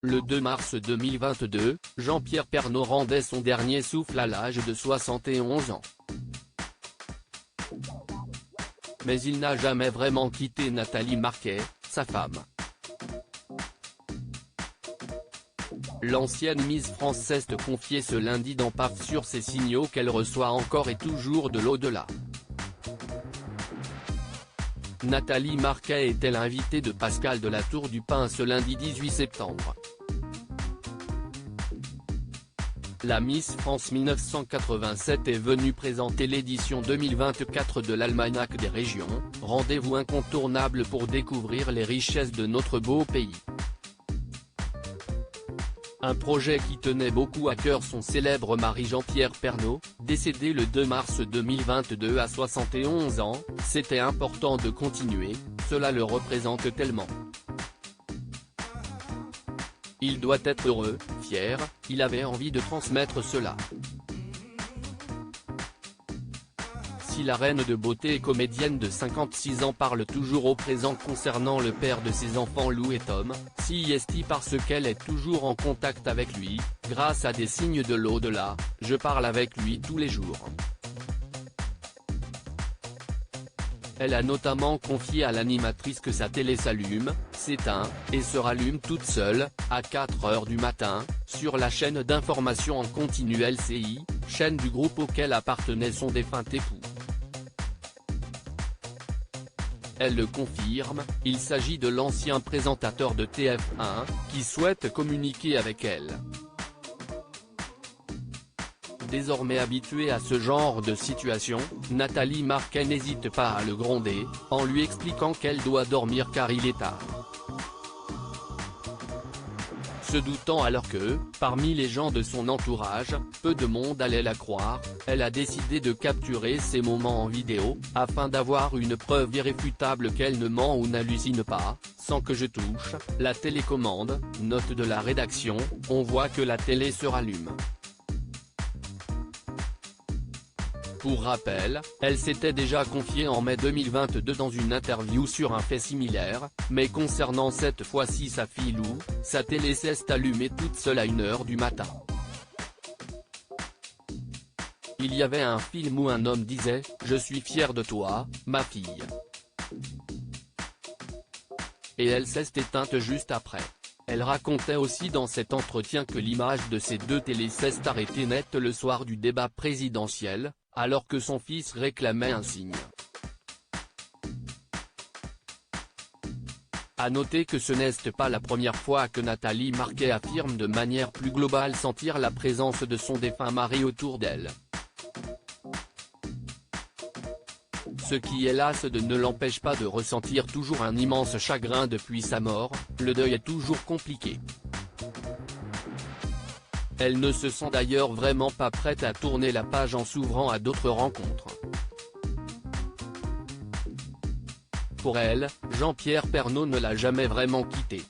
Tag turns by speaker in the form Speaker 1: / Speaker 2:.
Speaker 1: Le 2 mars 2022, Jean-Pierre Pernaut rendait son dernier souffle à l'âge de 71 ans. Mais il n'a jamais vraiment quitté Nathalie Marquet, sa femme. L'ancienne Miss France s'est confiée ce lundi dans PAF sur ces signaux qu'elle reçoit encore et toujours de l'au-delà. Nathalie Marquet était l'invitée de Pascal de la Tour du Pin ce lundi 18 septembre. La Miss France 1987 est venue présenter l'édition 2024 de l'Almanach des régions, rendez-vous incontournable pour découvrir les richesses de notre beau pays. Un projet qui tenait beaucoup à cœur son célèbre mari Jean-Pierre Pernaut, décédé le 2 mars 2022 à 71 ans, c'était important de continuer, cela le représente tellement. Il doit être heureux, fier, il avait envie de transmettre cela. Si la reine de beauté et comédienne de 56 ans parle toujours au présent concernant le père de ses enfants Lou et Tom, si est parce qu'elle est toujours en contact avec lui, grâce à des signes de l'au-delà, je parle avec lui tous les jours. Elle a notamment confié à l'animatrice que sa télé s'allume, s'éteint, et se rallume toute seule, à 4 h du matin, sur la chaîne d'information en continu LCI, chaîne du groupe auquel appartenait son défunt époux. Elle le confirme, il s'agit de l'ancien présentateur de TF1, qui souhaite communiquer avec elle. Désormais habituée à ce genre de situation, Nathalie Marquet n'hésite pas à le gronder, en lui expliquant qu'elle doit dormir car il est tard. Se doutant alors que, parmi les gens de son entourage, peu de monde allait la croire, elle a décidé de capturer ces moments en vidéo, afin d'avoir une preuve irréfutable qu'elle ne ment ou n'hallucine pas, sans que je touche, la télécommande, note de la rédaction, on voit que la télé se rallume. Pour rappel, elle s'était déjà confiée en mai 2022 dans une interview sur un fait similaire, mais concernant cette fois-ci sa fille Lou, sa télé s'est allumée toute seule à 1 h du matin. Il y avait un film où un homme disait « Je suis fier de toi, ma fille ». Et elle s'est éteinte juste après. Elle racontait aussi dans cet entretien que l'image de ces deux télés s'est arrêtée net le soir du débat présidentiel, alors que son fils réclamait un signe. À noter que ce n'est pas la première fois que Nathalie Marquet affirme de manière plus globale sentir la présence de son défunt mari autour d'elle. Ce qui hélas ne l'empêche pas de ressentir toujours un immense chagrin depuis sa mort, le deuil est toujours compliqué. Elle ne se sent d'ailleurs vraiment pas prête à tourner la page en s'ouvrant à d'autres rencontres. Pour elle, Jean-Pierre Pernaut ne l'a jamais vraiment quittée.